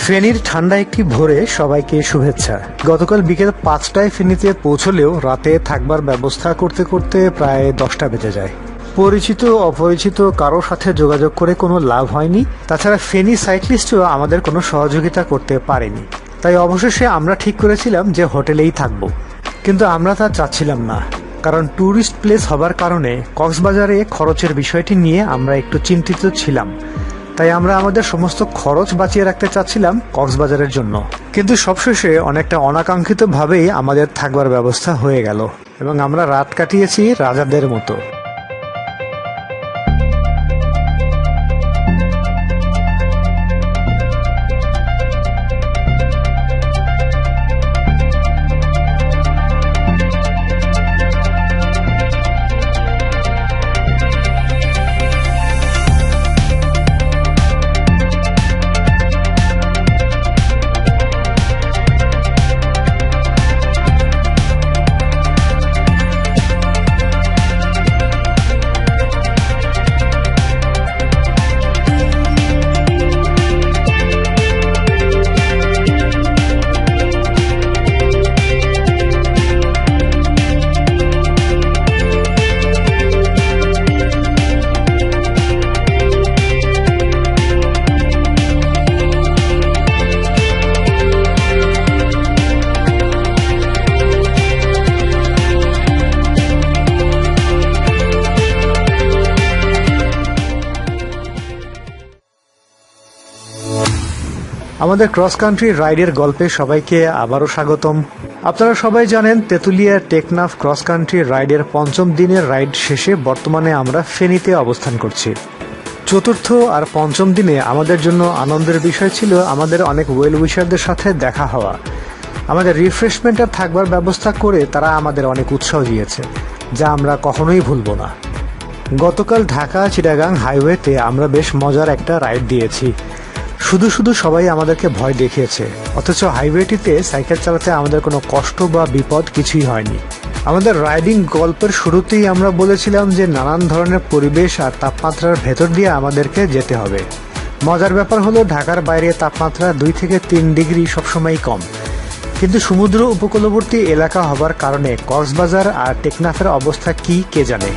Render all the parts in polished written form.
ফেনীর ঠান্ডা একটি ভোরে সবাইকে শুভেচ্ছা। গতকাল বিকেল 5টায় ফেনীতে পৌঁছলেও রাতে থাকবার ব্যবস্থা করতে করতে প্রায় 10টা বেজে যায়। পরিচিত অপরিচিত কারো সাথে যোগাযোগ করে কোনো লাভ হয়নি। তাছাড়া ফেনী সাইক্লিস্টও আমাদের কোনো সহযোগিতা করতে পারেনি। তাই অবশেষে আমরা ঠিক করেছিলাম যে হোটেলেই থাকবো, কিন্তু আমরা তা চাচ্ছিলাম না। কারণ ট্যুরিস্ট প্লেস হবার কারণে কক্সবাজারে খরচের বিষয়টি নিয়ে আমরা একটু চিন্তিত ছিলাম। তাই আমরা আমাদের সমস্ত খরচ বাঁচিয়ে রাখতে চাচ্ছিলাম কক্সবাজারের জন্য। কিন্তু সবশেষে অনেকটা অনাকাঙ্ক্ষিতভাবেই আমাদের থাকবার ব্যবস্থা হয়ে গেল এবং আমরা রাত কাটিয়েছি রাজাদের মতো। আমাদের ক্রস কান্ট্রি রাইডের গল্পে সবাইকে আবারও স্বাগতম। আপনারা সবাই জানেন তেঁতুলিয়ার টেকনাফ ক্রস কান্ট্রি রাইডের 5ম দিনের রাইড শেষে বর্তমানে আমরা ফেনীতে অবস্থান করছি। চতুর্থ আর 5ম দিনে আমাদের জন্য আনন্দের বিষয় ছিল আমাদের অনেক ওয়েল উইশারদের সাথে দেখা হওয়া। আমাদের রিফ্রেশমেন্ট আর থাকবার ব্যবস্থা করে তারা আমাদের অনেক উৎসাহ দিয়েছে, যা আমরা কখনোই ভুলব না। গতকাল ঢাকা চিটাগাং হাইওয়েতে আমরা বেশ মজার একটা রাইড দিয়েছি। শুধু শুধু সবাই আমাদেরকে ভয় দেখিয়েছে, অথচ হাইওয়েটিতে সাইকেল চালাতে আমাদের কোনো কষ্ট বা বিপদ কিছুই হয়নি। আমাদের রাইডিং গল্পের শুরুতেই আমরা বলেছিলাম যে নানান ধরনের পরিবেশ আর তাপমাত্রার ভেতর দিয়ে আমাদেরকে যেতে হবে। মজার ব্যাপার হলো ঢাকার বাইরে তাপমাত্রা 2 থেকে 3 ডিগ্রি সবসময়ই কম, কিন্তু সমুদ্র উপকূলবর্তী এলাকা হবার কারণে কক্সবাজার আর টেকনাফের অবস্থা কি কে জানে।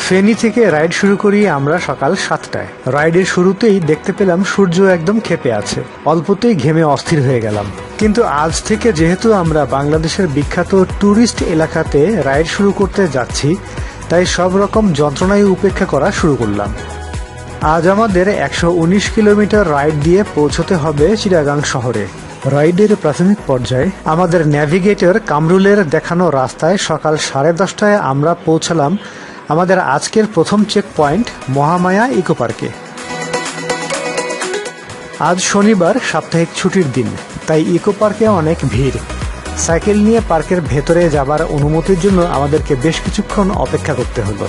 ফেনী থেকে রাইড শুরু করি আমরা সকাল 7টায়। রাইডের শুরুতেই দেখতে পেলাম সূর্য একদম ক্ষেপে আছে, অল্পতেই ঘেমে অস্থির হয়ে গেলাম। কিন্তু আজ থেকে যেহেতু আমরা বাংলাদেশের বিখ্যাত ট্যুরিস্ট এলাকাতে রাইড শুরু করতে যাচ্ছি, তাই সব রকম যন্ত্রণায় উপেক্ষা করা শুরু করলাম। আজ আমাদের 119 কিলোমিটার রাইড দিয়ে পৌঁছতে হবে চিটাগাং শহরে। রাইডের প্রাথমিক পর্যায়ে আমাদের ন্যাভিগেটর কামরুলের দেখানো রাস্তায় সকাল 10:30টায় আমরা পৌঁছালাম আমাদের আজকের প্রথম চেক পয়েন্ট মহামায়া ইকো পার্কে। আজ শনিবার, সাপ্তাহিক ছুটির দিন, তাই ইকো পার্কে অনেক ভিড়। সাইকেল নিয়ে পার্কের ভেতরে যাবার অনুমতির জন্য আমাদেরকে বেশ কিছুক্ষণ অপেক্ষা করতে হলো।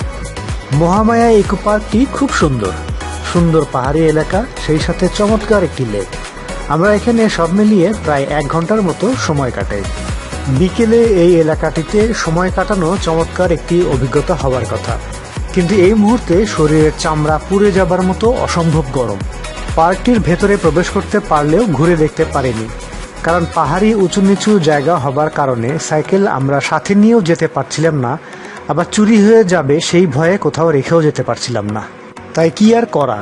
মহামায়া ইকো পার্কটি খুব সুন্দর, সুন্দর পাহাড়ি এলাকা, সেই সাথে চমৎকার একটি লেক। আমরা এখানে সব মিলিয়ে প্রায় 1 ঘন্টার মতো সময় কাটাই। বিকেলে এই এলাকাটিতে সময় কাটানো চমৎকার একটি অভিজ্ঞতা হওয়ার কথা, কিন্তু এই মুহূর্তে শরীরের চামড়া পুড়ে যাবার মতো অসম্ভব গরম। পার্কটির ভেতরে প্রবেশ করতে পারলেও ঘুরে দেখতে পারিনি, কারণ পাহাড়ি উঁচু নিচু জায়গা হবার কারণে সাইকেল আমরা সাথে নিয়েও যেতে পারছিলাম না, আবার চুরি হয়ে যাবে সেই ভয়ে কোথাও রেখেও যেতে পারছিলাম না। তাই কি আর করা,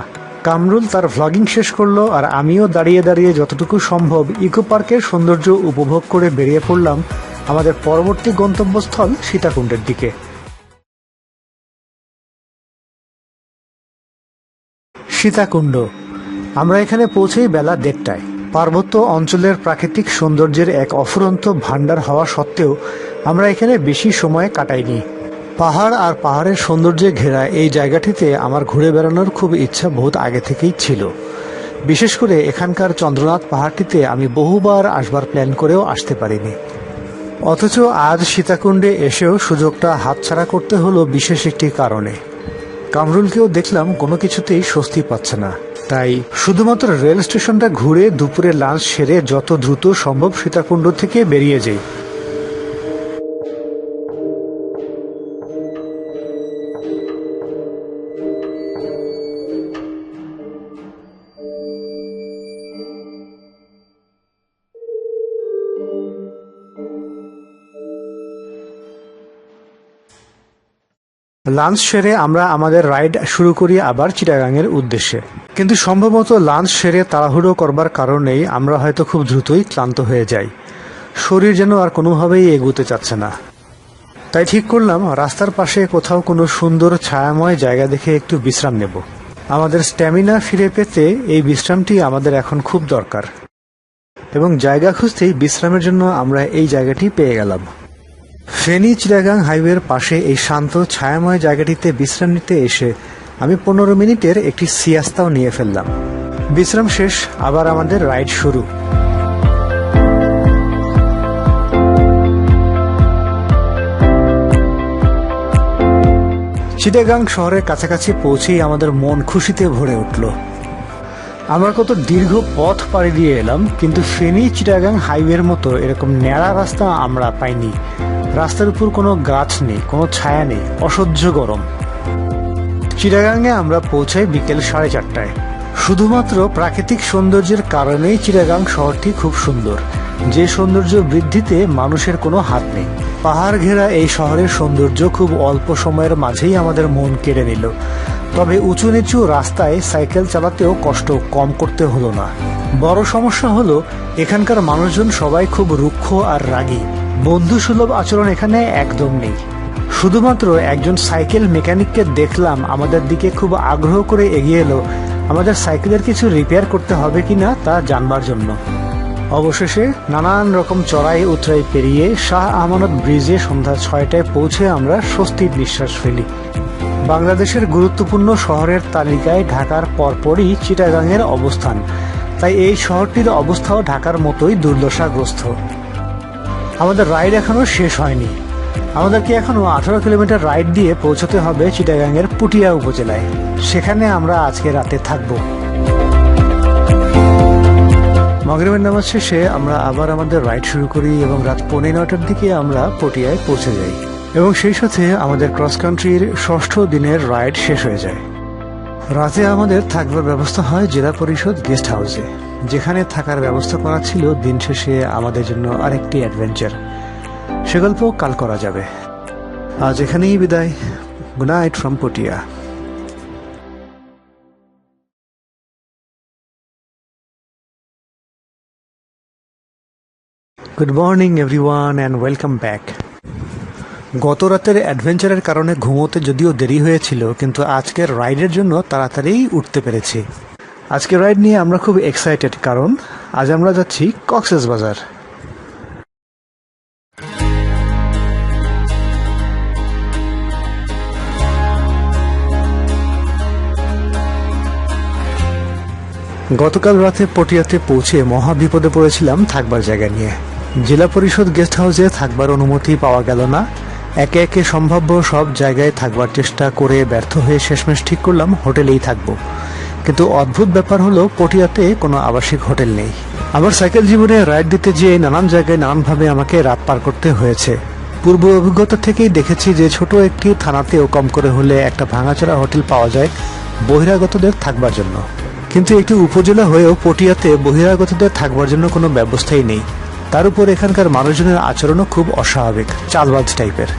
কামরুল তার ভ্লগিং শেষ করলো আর আমিও দাঁড়িয়ে দাঁড়িয়ে যতটুকু সম্ভব ইকো পার্কের সৌন্দর্য উপভোগ করে বেরিয়ে পড়লাম আমাদের পরবর্তী গন্তব্যস্থল সীতাকুণ্ডের দিকে। সীতাকুণ্ড। আমরা এখানে পৌঁছেই বেলা 1:30টায়। পার্বত্য অঞ্চলের প্রাকৃতিক সৌন্দর্যের এক অফুরন্ত ভাণ্ডার হওয়া সত্ত্বেও আমরা এখানে বেশি সময় কাটাইনি। পাহাড় আর পাহাড়ের সৌন্দর্যে ঘেরা এই জায়গাটিতে আমার ঘুরে বেড়ানোর খুব ইচ্ছা বহুত আগে থেকেই ছিল। বিশেষ করে এখানকার চন্দ্রনাথ পাহাড়টিতে আমি বহুবার আসবার প্ল্যান করেও আসতে পারিনি, অথচ আজ সীতাকুণ্ডে এসেও সুযোগটা হাতছাড়া করতে হলো বিশেষ একটি কারণে। কামরুলকেও দেখলাম কোনো কিছুতেই স্বস্তি পাচ্ছে না, তাই শুধুমাত্র রেল স্টেশনটা ঘুরে দুপুরে লাঞ্চ সেরে যত দ্রুত সম্ভব সীতাকুণ্ড থেকে বেরিয়ে যাই। লাঞ্চ সেরে আমরা আমাদের রাইড শুরু করি আবার চিটাগাংয়ের উদ্দেশ্যে। কিন্তু সম্ভবত লাঞ্চ সেরে তাড়াহুড়ো করবার কারণেই আমরা হয়তো খুব দ্রুতই ক্লান্ত হয়ে যাই। শরীর যেন আর কোনোভাবেই এগোতে চাচ্ছে না। তাই ঠিক করলাম রাস্তার পাশে কোথাও কোনো সুন্দর ছায়াময় জায়গা দেখে একটু বিশ্রাম নেব। আমাদের স্ট্যামিনা ফিরে পেতে এই বিশ্রামটি আমাদের এখন খুব দরকার, এবং জায়গা খুঁজতেই বিশ্রামের জন্য আমরা এই জায়গাটি পেয়ে গেলাম। ফেনী চিটাগাং হাইওয়ের পাশে এই শান্ত ছায়াময় জায়গাটিতে বিশ্রাম নিতে এসে আমি 15 মিনিটের একটি সিয়াস্তাও নিয়ে ফেললাম। বিশ্রাম শেষ, আবার আমাদের রাইড শুরু। চিটাগাং শহরের কাছাকাছি পৌঁছেই আমাদের মন খুশিতে ভরে উঠল। আমরা কত দীর্ঘ পথ পাড়ি দিয়ে এলাম, কিন্তু ফেনী চিটাগাং হাইওয়ের মতো এরকম ন্যাড়া রাস্তা আমরা পাইনি। রাস্তার উপর কোনো গাছ নেই, কোনো ছায়া নেই, অসহ্য গরম। চিটাগাংয়ে আমরা পৌঁছাই বিকেল 4:30টায়। শুধুমাত্র প্রাকৃতিক সৌন্দর্যের কারণেই চিটাগাং শহরটি খুব সুন্দর, যে সৌন্দর্য বৃদ্ধিতে মানুষের কোনো হাত নেই। পাহাড় ঘেরা এই শহরের সৌন্দর্য খুব অল্প সময়ের মাঝেই আমাদের মন কেড়ে নিল। তবে উঁচু নিচু রাস্তায় সাইকেল চালাতেও কষ্ট কম করতে হলো না। বড় সমস্যা হলো এখানকার মানুষজন সবাই খুব রুক্ষ আর রাগী। বন্ধুসুলভ আচরণ এখানে একদম নেই। শুধুমাত্র একজন সাইকেল মেকানিককে দেখলাম আমাদের দিকে খুব আগ্রহ করে এগিয়ে এলো আমাদের সাইকেলের কিছু রিপেয়ার করতে হবে কিনা তা জানবার জন্য। অবশেষে নানান রকম চড়াই উতরাই পেরিয়ে শাহ আমানত ব্রিজে সন্ধ্যা 6টায় পৌঁছে আমরা স্বস্তির নিঃশ্বাস ফেলি। বাংলাদেশের গুরুত্বপূর্ণ শহরের তালিকায় ঢাকার পরপরই চিটাগাংয়ের অবস্থান, তাই এই শহরটির অবস্থাও ঢাকার মতোই দুর্দশাগ্রস্ত। আমাদের রাইড এখনো শেষ হয়নি। আমাদেরকে এখনো 18 কিলোমিটার রাইড দিয়ে পৌঁছতে হবে চিটাগাংয়ের পুটিয়া উপজেলায়। সেখানে আমরা আজকে রাতে থাকব। মাগরিবের নামাজ শেষে আমরা আবার আমাদের রাইড শুরু করি এবং রাত 9:15টার দিকে আমরা পটিয়ায় পৌঁছে যাই, এবং সেই সাথে আমাদের ক্রস কান্ট্রির 6ষ্ঠ দিনের রাইড শেষ হয়ে যায়। রাতে আমাদের থাকবার ব্যবস্থা হয় জেলা পরিষদ গেস্ট হাউসে, যেখানে থাকার ব্যবস্থা করা ছিল দিন শেষে আমাদের জন্য আরেকটি অ্যাডভেঞ্চার। সে গল্প কাল করা যাবে। আজ এখানেই বিদায়। Good night from Patiya. Good morning everyone and welcome back. গত রাতের অ্যাডভেঞ্চারের কারণে ঘুমোতে যদিও দেরি হয়েছিল, কিন্তু আজকের রাইডের জন্য তাড়াতাড়ি উঠতে পেরেছি। আজকের রাইড নিয়ে আমরা খুব এক্সাইটেড, কারণ আজ আমরা যাচ্ছি কক্সবাজার। গতকাল রাতে পটিয়াতে পৌঁছে মহা বিপদে পড়েছিলাম থাকবার জায়গা নিয়ে। জেলা পরিষদ গেস্ট হাউসে থাকবার অনুমতি পাওয়া গেল না। একে একে সম্ভাব্য সব জায়গায় থাকবার চেষ্টা করে ব্যর্থ হয়ে শেষমেশ ঠিক করলাম হোটেলেই থাকব। কিন্তু অদ্ভুত ব্যাপার হলো পটিয়াতে কোনো আবাসিক হোটেল নেই। আমার সাইকেল জীবনে রাইড দিতে যেয়ে নানান জায়গায় নানানভাবে আমাকে রাত পার করতে হয়েছে। পূর্ব অভিজ্ঞতা থেকেই দেখেছি যে ছোট একটি থানাতেও কম করে হলে একটা ভাঙাচোরা হোটেল পাওয়া যায় বহিরাগতদের থাকবার জন্য, কিন্তু একটি উপজেলা হয়েও পটিয়াতে বহিরাগতদের থাকবার জন্য কোনো ব্যবস্থাই নেই। তার উপর এখানকার মানুষজনের আচরণও খুব অস্বাভাবিক, চালবাজ টাইপের।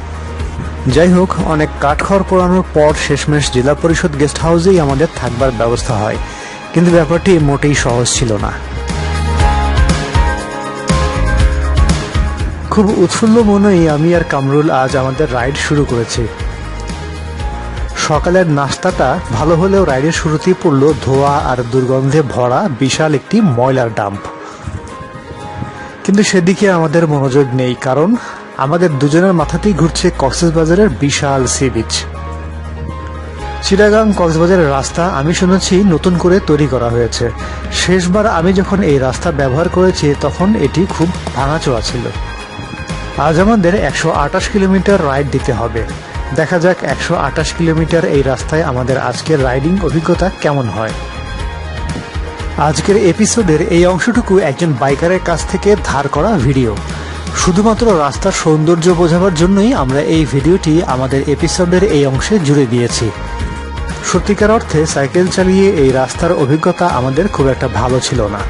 যাই হোক, অনেক কাঠখড় পোড়ানোর পর শেষমেশ জেলা পরিষদ গেস্ট হাউসেই আমাদের থাকবার ব্যবস্থা হয়, কিন্তু ব্যাপারটি মোটেই সহজ ছিল না। খুব উৎফুল্ল মনেই আমি আর কামরুল আজ আমাদের রাইড শুরু করেছি। সকালের নাস্তাটা ভালো হলেও রাইডের শুরুতেই পড়ল ধোয়া আর দুর্গন্ধে ভরা বিশাল একটি ময়লার ডাম্প। কিন্তু সেদিকে আমাদের মনোযোগ নেই, কারণ আমাদের দুজনের মাথাতেই ঘুরছে কক্সবাজারের বিশাল সি বিচ। চিটাগাং কক্সবাজারের রাস্তা আমি শুনেছি নতুন করে তৈরি করা হয়েছে। শেষবার আমি যখন এই রাস্তা ব্যবহার করেছি তখন এটি খুব ভাঙাচোরা ছিল। আজ আমাদের 128 কিলোমিটার রাইড দিতে হবে। দেখা যাক 128 কিলোমিটার এই রাস্তায় আমাদের আজকের রাইডিং অভিজ্ঞতা কেমন হয়। আজকের এপিসোডের এই অংশটুকু একজন বাইকারের কাছ থেকে ধার করা ভিডিও। শুধুমাত্র রাস্তার সৌন্দর্য বোঝাবার জন্যই আমরা এই ভিডিওটি আমাদের এপিসোডের এই অংশে জুড়ে দিয়েছি। সত্যিকার অর্থে সাইকেল চালিয়ে এই রাস্তার অভিজ্ঞতা আমাদের খুব একটা ভালো ছিল না।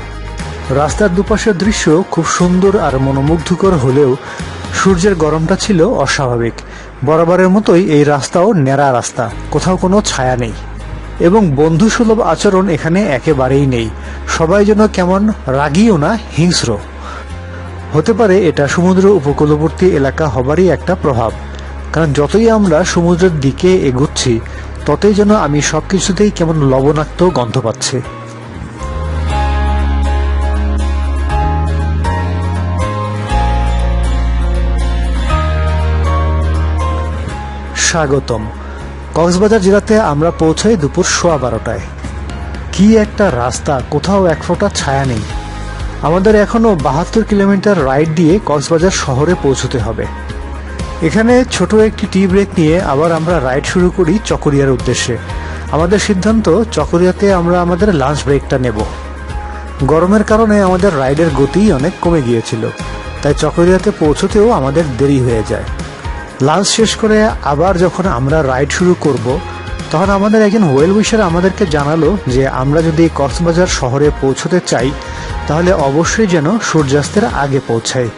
রাস্তার দুপাশের দৃশ্য খুব সুন্দর আর মনোমুগ্ধকর হলেও সূর্যের গরমটা ছিল অস্বাভাবিক। বরাবরের মতোই এই রাস্তাও ন্যাড়া রাস্তা, কোথাও কোনো ছায়া নেই এবং বন্ধুসুলভ আচরণ এখানে একেবারেই নেই। সবাই যেন কেমন রাগীও না, হিংস্র। হতে পারে এটা সমুদ্র উপকূলবর্তী এলাকা হবারই একটা প্রভাব, কারণ যতই আমরা সমুদ্রের দিকে এগুচ্ছি ততই যেন আমি সবকিছুতেই কেমন লবণাক্ত গন্ধ পাচ্ছি। স্বাগতম। কক্সবাজার জেলাতে আমরা পৌঁছাই দুপুর 12:15টায়। কি একটা রাস্তা, কোথাও এক ফোঁটা ছায়া নেই। আমাদের এখনো 72 কিলোমিটার রাইড দিয়ে কক্সবাজার শহরে পৌঁছতে হবে। এখানে ছোট একটি টি ব্রেক নিয়ে আবার আমরা রাইড শুরু করি চকরিয়ার উদ্দেশ্যে। আমাদের সিদ্ধান্ত, চকরিয়াতে আমরা আমাদের লাঞ্চ ব্রেকটা নেব। গরমের কারণে আমাদের রাইডের গতি অনেক কমে গিয়েছিল, তাই চকরিয়াতে পৌঁছতেও আমাদের দেরি হয়ে যায়। লাঞ্চ শেষ করে আবার যখন আমরা রাইড শুরু করব তখন আমাদের একজন ওয়েল উইশার আমাদেরকে জানালো যে আমরা যদি কক্সবাজার শহরে পৌঁছতে চাই তাহলে অবশ্যই যেন সূর্যাস্তের আগে পৌঁছাই,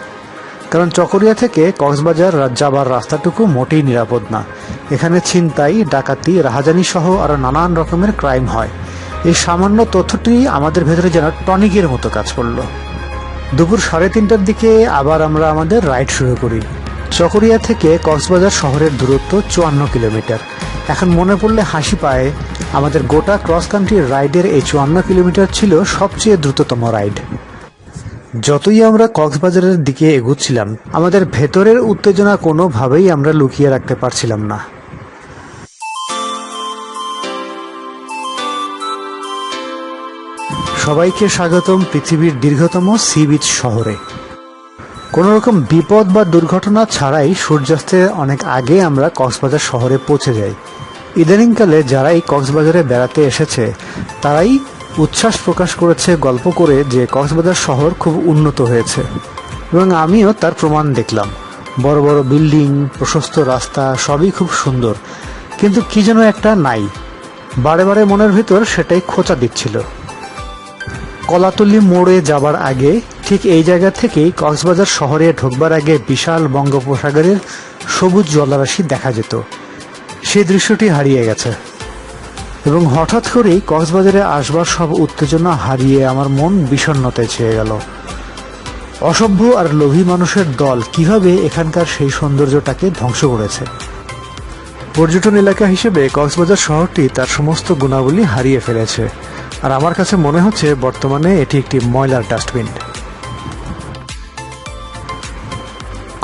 কারণ চকরিয়া থেকে কক্সবাজার যাবার রাস্তাটুকু মোটেই নিরাপদ না। এখানে ছিনতাই, ডাকাতি, রাহাজানি সহ আরো নানান রকমের ক্রাইম হয়। এই সামান্য তথ্যটি আমাদের ভেতরে যেন টনিকের মতো কাজ করলো। দুপুর 3:30টার দিকে আবার আমরা আমাদের রাইড শুরু করি। চকরিয়া থেকে কক্সবাজার শহরের দূরত্ব 54 কিলোমিটার। এখন মনে পড়লে হাসি পায়, আমাদের গোটা ক্রস কান্ট্রি রাইডের এই 54 কিলোমিটার ছিল সবচেয়ে দ্রুততম রাইড। যতই আমরা কক্সবাজারের দিকে এগুচ্ছিলাম আমাদের ভেতরের উত্তেজনা কোনোভাবেই আমরা লুকিয়ে রাখতে পারছিলাম না। সবাইকে স্বাগতম পৃথিবীর দীর্ঘতম সি বিচ শহরে। কোনো রকম বিপদ বা দুর্ঘটনা ছাড়াই সূর্যাস্তের অনেক আগে আমরা কক্সবাজার শহরে পৌঁছে যাই। ইদানিংকালে যারাই কক্সবাজারে বেড়াতে এসেছে তারাই উচ্ছ্বাস প্রকাশ করেছে গল্প করে যে কক্সবাজার শহর খুব উন্নত হয়েছে, এবং আমিও তার প্রমাণ দেখলাম। বড় বড় বিল্ডিং, প্রশস্ত রাস্তা, সবই খুব সুন্দর, কিন্তু কি যেন একটা নাই। বারে বারে মনের ভিতর সেটাই খোঁচা দিচ্ছিল। কলাতলি মোড়ে যাবার আগে ঠিক এই জায়গা থেকেই কক্সবাজার শহরে ঢোকবার আগে বিশাল বঙ্গোপসাগরের সবুজ জলরাশি দেখা যেত। সেই দৃশ্যটি হারিয়ে গেছে এবং হঠাৎ করেই কক্সবাজারে আসবার সব উত্তেজনা হারিয়ে আমার মন বিষণ্ণতায় ছেয়ে গেল। অসভ্য আর লোভী মানুষের দল কিভাবে এখানকার সেই সৌন্দর্যটাকে ধ্বংস করেছে। পর্যটন এলাকা হিসেবে কক্সবাজার শহরটি তার সমস্ত গুণাবলী হারিয়ে ফেলেছে, আর আমার কাছে মনে হচ্ছে বর্তমানে এটি একটি ময়লার ডাস্টবিন।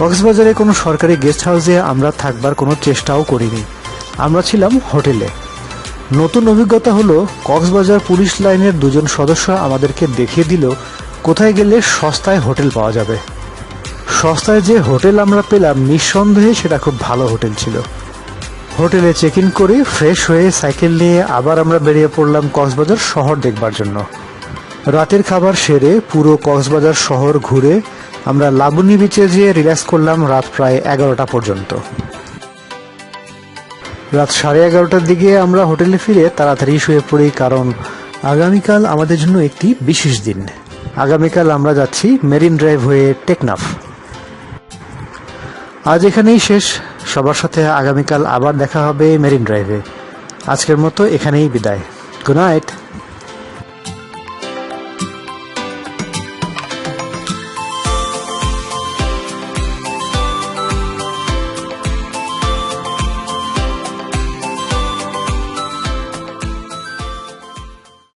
কক্সবাজারে কোনো সরকারি গেস্ট হাউসে আমরা থাকবার কোনো চেষ্টাও করিনি। আমরা ছিলাম হোটেলে। নতুন অভিজ্ঞতা হলো, কক্সবাজার পুলিশ লাইনের দুজন সদস্য আমাদেরকে দেখিয়ে দিল কোথায় গেলে সস্তায় হোটেল পাওয়া যাবে। সস্তায় যে হোটেল আমরা পেলাম নিঃসন্দেহে সেটা খুব ভালো হোটেল ছিল। হোটেলে চেক ইন করে ফ্রেশ হয়ে সাইকেল নিয়ে আবার আমরা বেরিয়ে পড়লাম কক্সবাজার শহর দেখবার জন্য। রাতের খাবার সেরে পুরো কক্সবাজার শহর ঘুরে আমরা লাবণী বিচে যেয়ে রিল্যাক্স করলাম রাত প্রায় 11টা পর্যন্ত। রাত 11:30টার দিকে আমরা হোটেলে ফিরে তাড়াতাড়ি শুয়ে পড়ি, কারণ আগামীকাল আমাদের জন্য একটি বিশেষ দিন। আগামীকাল আমরা যাচ্ছি মেরিন ড্রাইভ হয়ে টেকনাফ। আজ এখানেই শেষ। সবার সাথে আগামীকাল আবার দেখা হবে মেরিন ড্রাইভে। আজকের মতো এখানেই বিদায়। Good night.